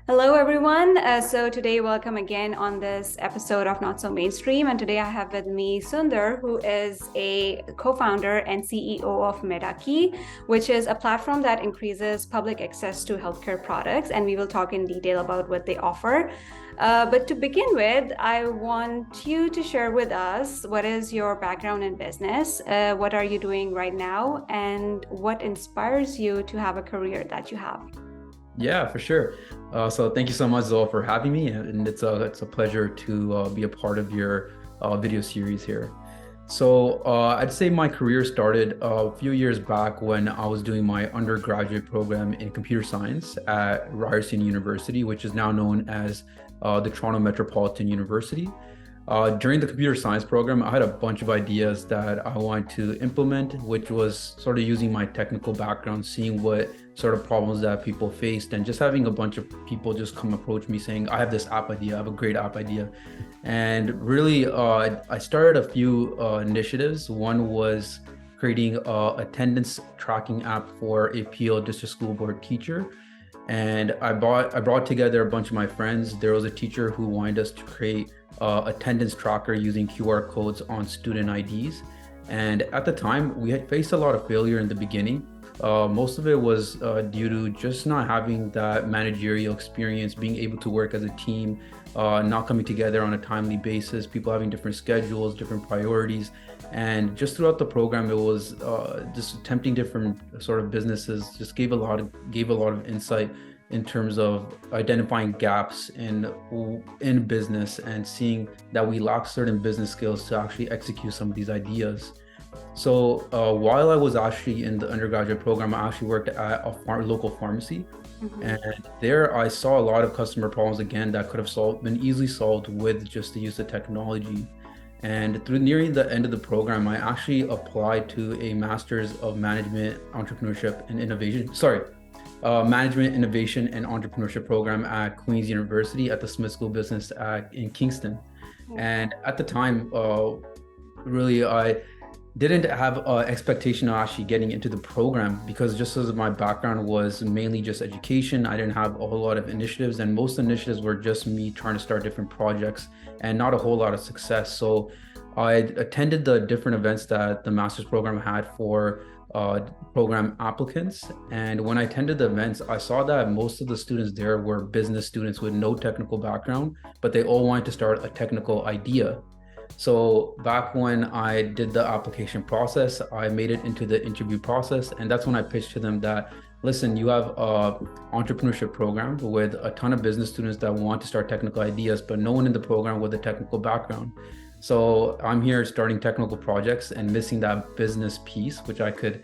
Hello, everyone. So today, welcome again on this episode of Not So Mainstream. And today I have with me Sundar, who is a co-founder and CEO of MedaKi, which is a platform that increases public access to healthcare products. And we will talk in detail about what they offer. But to begin with, I want you to share with us what is your background in business, what are you doing right now, and what inspires you to have a career that you have. Yeah, for sure. So thank you so much, Zoe, for having me, and it's a pleasure to be a part of your video series here. So I'd say my career started a few years back when I was doing my undergraduate program in computer science at Ryerson University, which is now known as the Toronto Metropolitan University. During the computer science program, I had a bunch of ideas that I wanted to implement, which was sort of using my technical background, seeing what sort of problems that people faced, and just having a bunch of people just come approach me saying, I have this app idea, I have a great app idea. And really, I started a few initiatives. One was creating a attendance tracking app for a PO district school board teacher. And I brought together a bunch of my friends. There was a teacher who wanted us to create attendance tracker using QR codes on student IDs. And at the time, we had faced a lot of failure in the beginning. Most of it was due to just not having that managerial experience, being able to work as a team, not coming together on a timely basis, people having different schedules, different priorities. And just throughout the program, it was just attempting different sort of businesses, just gave a lot of insight in terms of identifying gaps in business and seeing that we lack certain business skills to actually execute some of these ideas. So while I was actually in the undergraduate program, I actually worked at a local pharmacy. Mhm. And there I saw a lot of customer problems again that could have been easily solved with just the use of technology. And through nearing the end of the program, I actually applied to a Master's of Management, Entrepreneurship and Innovation. Sorry, Management, Innovation and Entrepreneurship program at Queen's University at the Smith School of Business in Kingston. And at the time, really, I didn't have expectation of actually getting into the program because just as my background was mainly just education, I didn't have a whole lot of initiatives, and most initiatives were just me trying to start different projects and not a whole lot of success. So I attended the different events that the master's program had for program applicants. And when I attended the events, I saw that most of the students there were business students with no technical background, but they all wanted to start a technical idea. So back when I did the application process, I made it into the interview process. And that's when I pitched to them that, listen, you have a entrepreneurship program with a ton of business students that want to start technical ideas, but no one in the program with a technical background. So I'm here starting technical projects and missing that business piece, which I could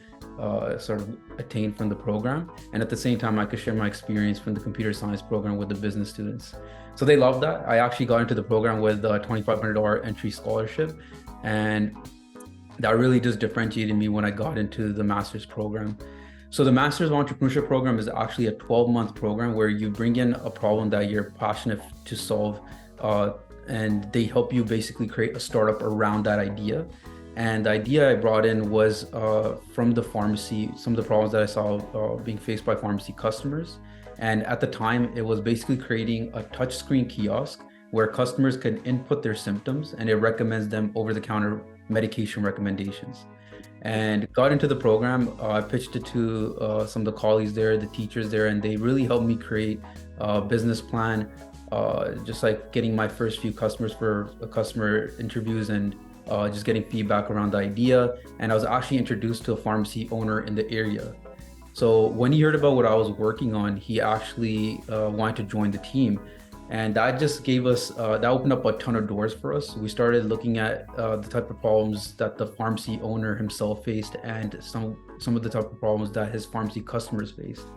sort of attain from the program. And at the same time, I could share my experience from the computer science program with the business students. So they loved that. I actually got into the program with a $2,500 entry scholarship. And that really just differentiated me when I got into the master's program. So the Master's of Entrepreneurship program is actually a 12-month program where you bring in a problem that you're passionate to solve, and they help you basically create a startup around that idea. And the idea I brought in was from the pharmacy, some of the problems that I saw being faced by pharmacy customers. And at the time, it was basically creating a touchscreen kiosk where customers can input their symptoms and it recommends them over-the-counter medication recommendations. And got into the program, I pitched it to some of the colleagues there, the teachers there, and they really helped me create a business plan, just like getting my first few customers for customer interviews and just getting feedback around the idea. And I was actually introduced to a pharmacy owner in the area. So when he heard about what I was working on, he actually wanted to join the team. And that just gave us, that opened up a ton of doors for us. We started looking at the type of problems that the pharmacy owner himself faced and some of the type of problems that his pharmacy customers faced.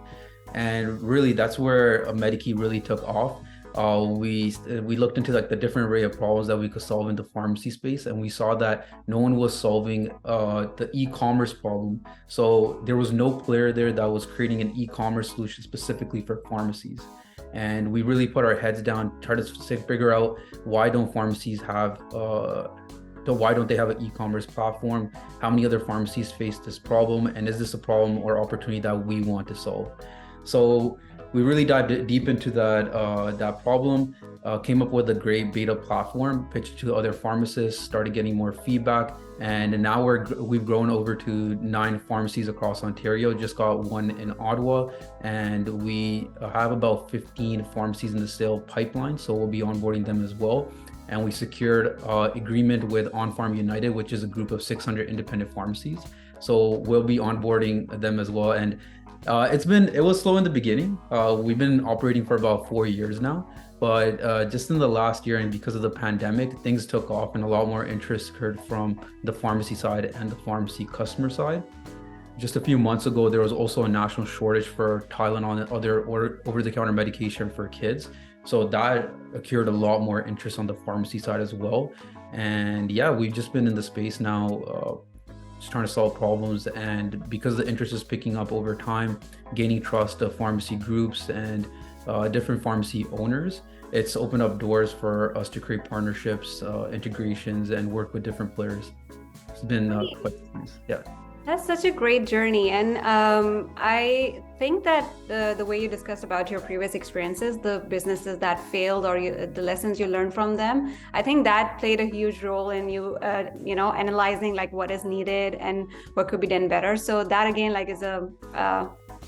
And really, that's where MedaKi really took off. We looked into like the different array of problems that we could solve in the pharmacy space, and we saw that no one was solving the e-commerce problem. So there was no player there that was creating an e-commerce solution specifically for pharmacies. And we really put our heads down, try to figure out why don't pharmacies have why don't they have an e-commerce platform? How many other pharmacies face this problem? And is this a problem or opportunity that we want to solve? So we really dived deep into that problem, came up with a great beta platform, pitched to other pharmacists, started getting more feedback, and now we've grown over to 9 pharmacies across Ontario. Just got one in Ottawa, and we have about 15 pharmacies in the sale pipeline, so we'll be onboarding them as well. And we secured agreement with On Farm United, which is a group of 600 independent pharmacies. So we'll be onboarding them as well. And it was slow in the beginning. We've been operating for about 4 years now, but just in the last year and because of the pandemic, things took off and a lot more interest occurred from the pharmacy side and the pharmacy customer side. Just a few months ago, there was also a national shortage for Tylenol and other over-the-counter medication for kids. So that occurred a lot more interest on the pharmacy side as well. And yeah, we've just been in the space now, just trying to solve problems. And because the interest is picking up over time, gaining trust of pharmacy groups and different pharmacy owners, it's opened up doors for us to create partnerships, integrations, and work with different players. It's been quite nice. Yeah. That's such a great journey. And I think that the way you discussed about your previous experiences, the businesses that failed or the lessons you learned from them, I think that played a huge role in you, analyzing like what is needed and what could be done better. So that again, like is a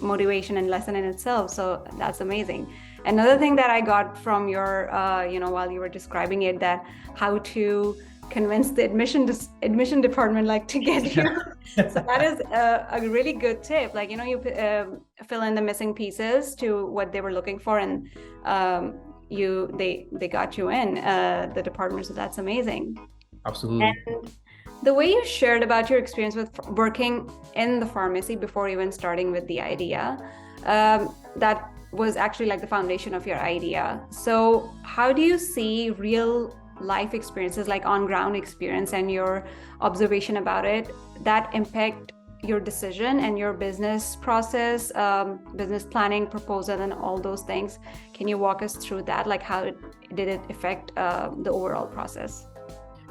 motivation and lesson in itself. So that's amazing. Another thing that I got from your, while you were describing it, that how to convince the admission department like to get you. So that is a really good tip. Like, you fill in the missing pieces to what they were looking for, and they got you in the department. So that's amazing. Absolutely. And the way you shared about your experience with working in the pharmacy before even starting with the idea, that was actually like the foundation of your idea. So how do you see real life experiences, like on-ground experience and your observation about it, that impact your decision and your business process, business planning, proposal, and all those things? Can you walk us through that? Like how did it affect the overall process?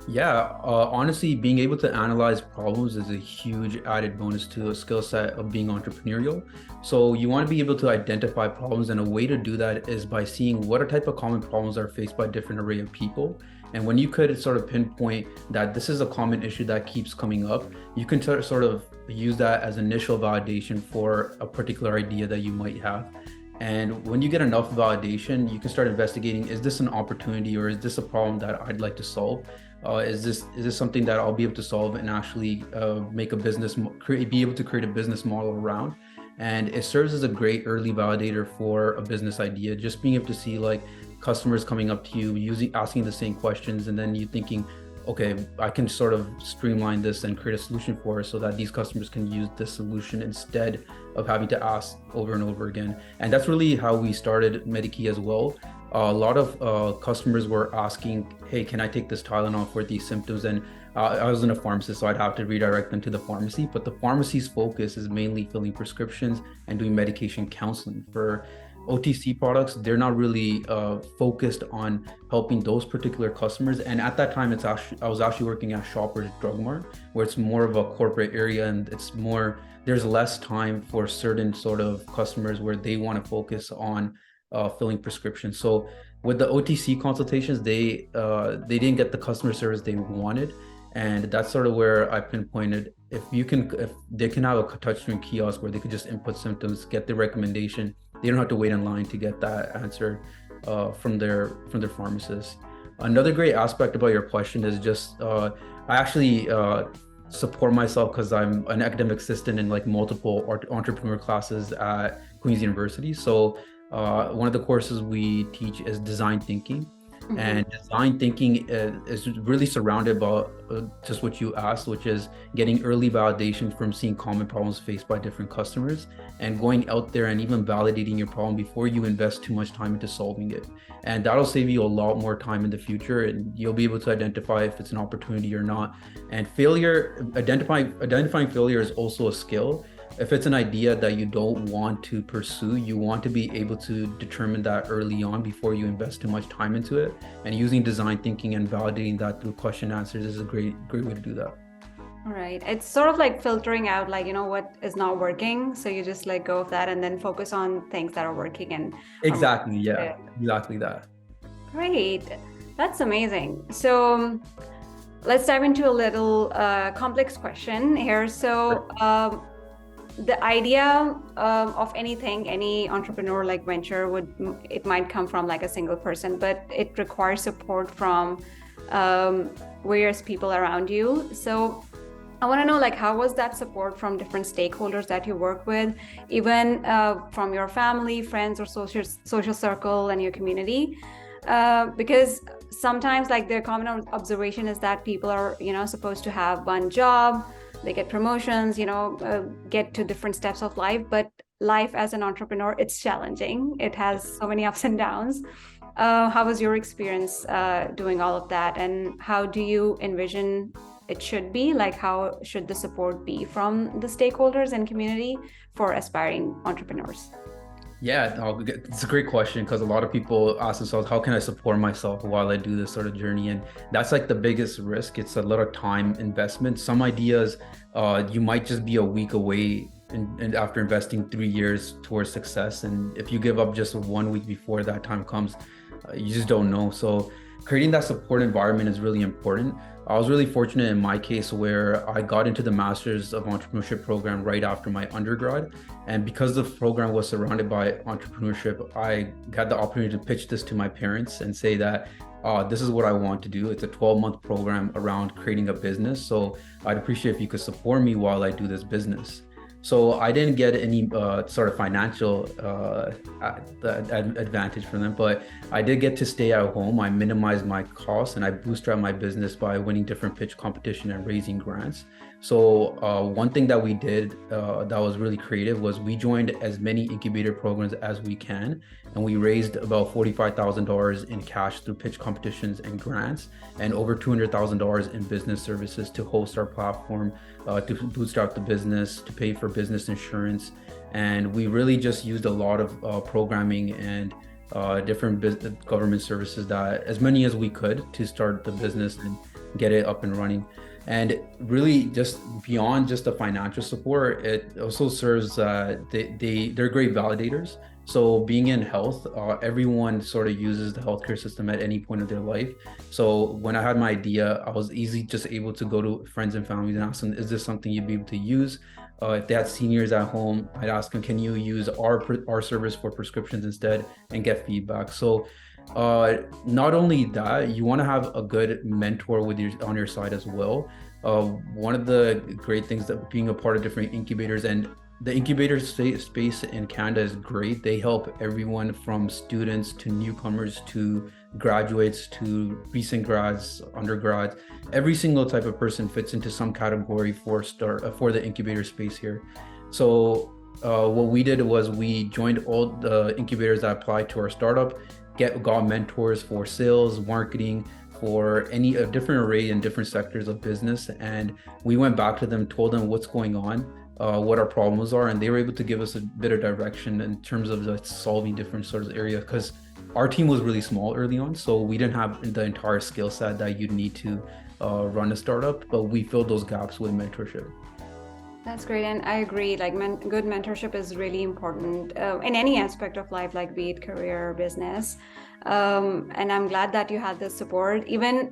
Yeah, honestly, being able to analyze problems is a huge added bonus to a skill set of being entrepreneurial. So you want to be able to identify problems, and a way to do that is by seeing what type of common problems are faced by different array of people. And when you could sort of pinpoint that this is a common issue that keeps coming up, you can sort of use that as initial validation for a particular idea that you might have. And when you get enough validation, you can start investigating, is this an opportunity or is this a problem that I'd like to solve? Is this something that I'll be able to solve and actually make a business, be able to create a business model around? And it serves as a great early validator for a business idea. Just being able to see like customers coming up to you, asking the same questions, and then you thinking, okay, I can sort of streamline this and create a solution for it so that these customers can use this solution instead of having to ask over and over again. And that's really how we started MedaKi as well. A lot of customers were asking, hey, can I take this Tylenol for these symptoms? And I wasn't a pharmacist, so I'd have to redirect them to the pharmacy. But the pharmacy's focus is mainly filling prescriptions and doing medication counseling. For OTC products, they're not really focused on helping those particular customers. And at that time, I was actually working at Shoppers Drug Mart, where it's more of a corporate area, and there's less time for certain sort of customers where they want to focus on filling prescriptions. So with the OTC consultations, they didn't get the customer service they wanted. And that's sort of where I pinpointed, if they can have a touchscreen kiosk where they could just input symptoms, get the recommendation, they don't have to wait in line to get that answer from their pharmacist. Another great aspect about your question is just I actually support myself because I'm an academic assistant in like multiple entrepreneur classes at Queen's University. So one of the courses we teach is design thinking. Mm-hmm. And design thinking is really surrounded by just what you asked, which is getting early validation from seeing common problems faced by different customers and going out there and even validating your problem before you invest too much time into solving it. And that'll save you a lot more time in the future, and you'll be able to identify if it's an opportunity or not. And identifying failure is also a skill. If it's an idea that you don't want to pursue, you want to be able to determine that early on before you invest too much time into it. And using design thinking and validating that through question answers is a great way to do that. All right. It's sort of like filtering out, like, what is not working. So you just let go of that and then focus on things that are working and are more Exactly, yeah, effective. exactly that. Great. That's amazing. So let's dive into a little complex question here. So the idea of anything, any entrepreneur like venture it might come from like a single person, but it requires support from um, various people around you. So I want to know, like, how was that support from different stakeholders that you work with, even from your family, friends, or social circle and your community? Because sometimes, like, the common observation is that people are, supposed to have one job, they get promotions, get to different steps of life, but life as an entrepreneur, it's challenging. It has so many ups and downs. How was your experience doing all of that, and how do you envision it should be? Like, how should the support be from the stakeholders and community for aspiring entrepreneurs? Yeah, it's a great question because a lot of people ask themselves, how can I support myself while I do this sort of journey? And that's like the biggest risk. It's a lot of time investment. Some ideas, you might just be a week away and after investing 3 years towards success. And if you give up just 1 week before that time comes, you just don't know. So creating that support environment is really important. I was really fortunate in my case where I got into the Masters of Entrepreneurship program right after my undergrad. And because the program was surrounded by entrepreneurship, I got the opportunity to pitch this to my parents and say that this is what I want to do. It's a 12-month program around creating a business. So I'd appreciate if you could support me while I do this business. So I didn't get any sort of financial advantage from them, but I did get to stay at home. I minimized my costs and I bootstrapped my business by winning different pitch competition and raising grants. So one thing that we did that was really creative was we joined as many incubator programs as we can, and we raised about $45,000 in cash through pitch competitions and grants, and over $200,000 in business services to host our platform, to bootstrap the business, to pay for business insurance. And we really just used a lot of programming and different government services, that as many as we could, to start the business and get it up and running. And really, just beyond just the financial support, it also serves they're great validators. So being in health, everyone sort of uses the healthcare system at any point of their life. So when I had my idea, I was just able to go to friends and families and ask them, is this something you'd be able to use? If they had seniors at home, I'd ask them, can you use our service for prescriptions instead, and get feedback. So not only that, you want to have a good mentor on your side as well. One of the great things that being a part of different incubators, and the incubator space in Canada is great. They help everyone from students to newcomers to graduates to recent grads, undergrads. Every single type of person fits into some category for the incubator space here. So what we did was we joined all the incubators that applied to our startup, got mentors for sales, marketing, for any a different array in different sectors of business. And we went back to them, told them what's going on, what our problems are, and they were able to give us a bit of direction in terms of solving different sorts of areas, because our team was really small early on, so we didn't have the entire skill set that you'd need to run a startup, but we filled those gaps with mentorship. That's great. And I agree, like good mentorship is really important in any aspect of life, like be it career or business. And I'm glad that you had this support, even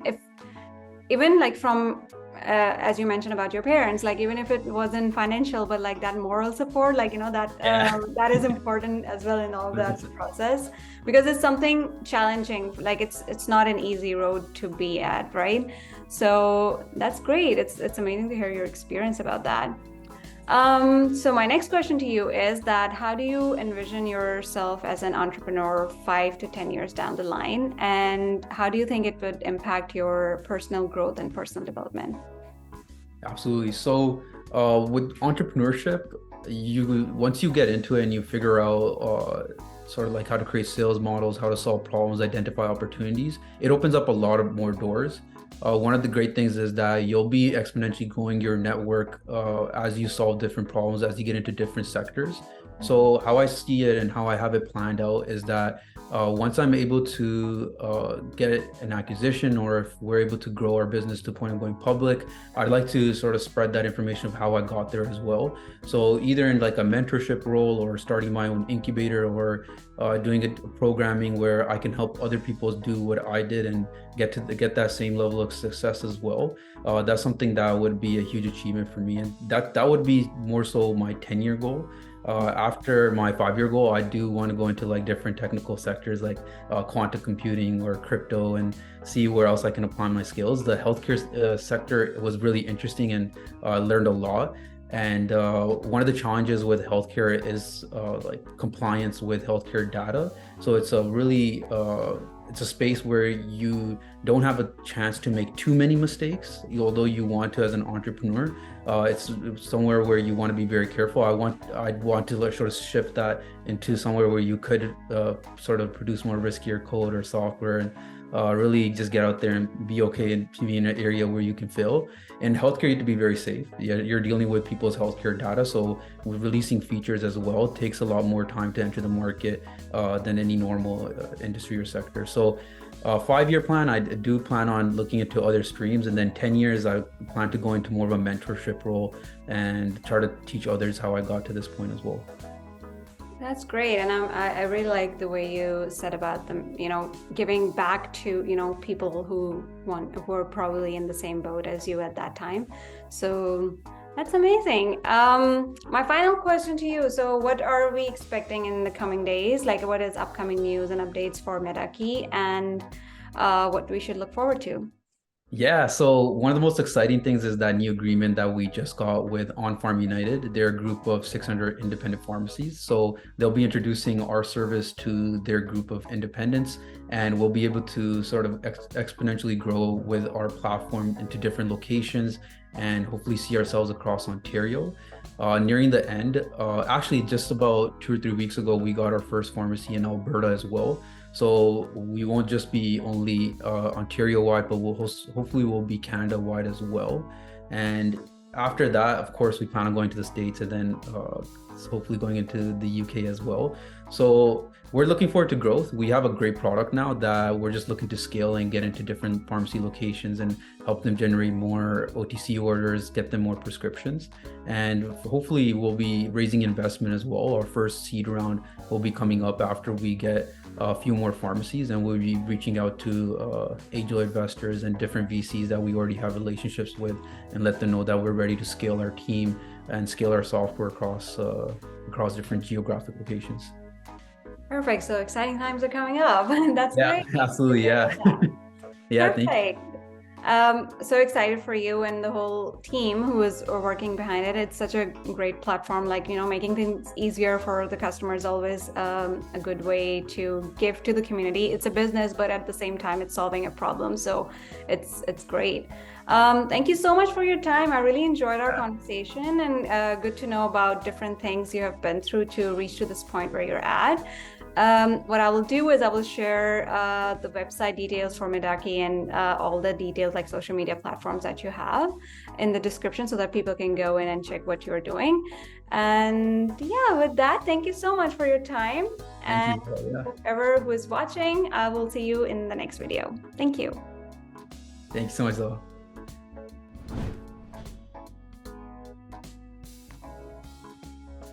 like from, as you mentioned about your parents, like even if it wasn't financial, but like that moral support, like, that is important as well in all that process, because it's something challenging. Like it's not an easy road to be at, right? So that's great. It's amazing to hear your experience about that. So my next question to you is that how do you envision yourself as an entrepreneur 5 to 10 years down the line? And how do you think it would impact your personal growth and personal development? Absolutely. So with entrepreneurship, once you get into it and you figure out sort of like how to create sales models, how to solve problems, identify opportunities, it opens up a lot of more doors. One of the great things is that you'll be exponentially growing your network as you solve different problems, as you get into different sectors. So how I see it and how I have it planned out is that Once I'm able to get an acquisition, or if we're able to grow our business to the point of going public, I'd like to sort of spread that information of how I got there as well. So either in like a mentorship role, or starting my own incubator, or doing a programming where I can help other people do what I did and get that same level of success as well. That's something that would be a huge achievement for me, and that would be more so my 10-year goal. After my 5-year goal, I do want to go into like different technical sectors like quantum computing or crypto, and see where else I can apply my skills. The healthcare sector was really interesting, and learned a lot. And one of the challenges with healthcare is like compliance with healthcare data. So it's a really it's a space where you don't have a chance to make too many mistakes, although you want to as an entrepreneur. It's somewhere where you want to be very careful. I'd want to sort of shift that into somewhere where you could sort of produce more riskier code or software, and really just get out there and be okay, and be in an area where you can fail. In healthcare, you have to be very safe. Yeah, you're dealing with people's healthcare data, so with releasing features as well takes a lot more time to enter the market than any normal industry or sector. So 5-year plan, I do plan on looking into other streams, and then 10 years, I plan to go into more of a mentorship role and try to teach others how I got to this point as well. That's great. And I really like the way you said about them, giving back to, people who are probably in the same boat as you at that time. So that's amazing. My final question to you. So what are we expecting in the coming days? Like, what is upcoming news and updates for MedaKi, and what we should look forward to? Yeah, so one of the most exciting things is that new agreement that we just got with On Farm United. They're a group of 600 independent pharmacies. So they'll be introducing our service to their group of independents, and we'll be able to sort of exponentially grow with our platform into different locations, and hopefully see ourselves across Ontario. Nearing the end, actually just about 2 or 3 weeks ago, we got our first pharmacy in Alberta as well. So we won't just be only Ontario wide, but hopefully we'll be Canada wide as well. And after that, of course, we plan on going to the States, and then hopefully going into the UK as well. So we're looking forward to growth. We have a great product now that we're just looking to scale and get into different pharmacy locations and help them generate more OTC orders, get them more prescriptions. And hopefully we'll be raising investment as well. Our first seed round will be coming up after we get a few more pharmacies, and we'll be reaching out to angel investors and different VCs that we already have relationships with, and let them know that we're ready to scale our team and scale our software across different geographic locations. Perfect. So exciting times are coming up. That's Yeah, great. absolutely. Yeah. Yeah, thank you. Perfect. So excited for you and the whole team who is working behind it. It's such a great platform. Like, making things easier for the customer is always a good way to give to the community. It's a business, but at the same time, it's solving a problem. So it's great. Thank you so much for your time. I really enjoyed our conversation, and good to know about different things you have been through to reach to this point where you're at. What I will do is I will share the website details for MedaKi, and all the details like social media platforms that you have in the description, so that people can go in and check what you're doing. And yeah, with that, thank you so much for your time. And whoever who is watching, I will see you in the next video. Thank you. Thanks so much, though.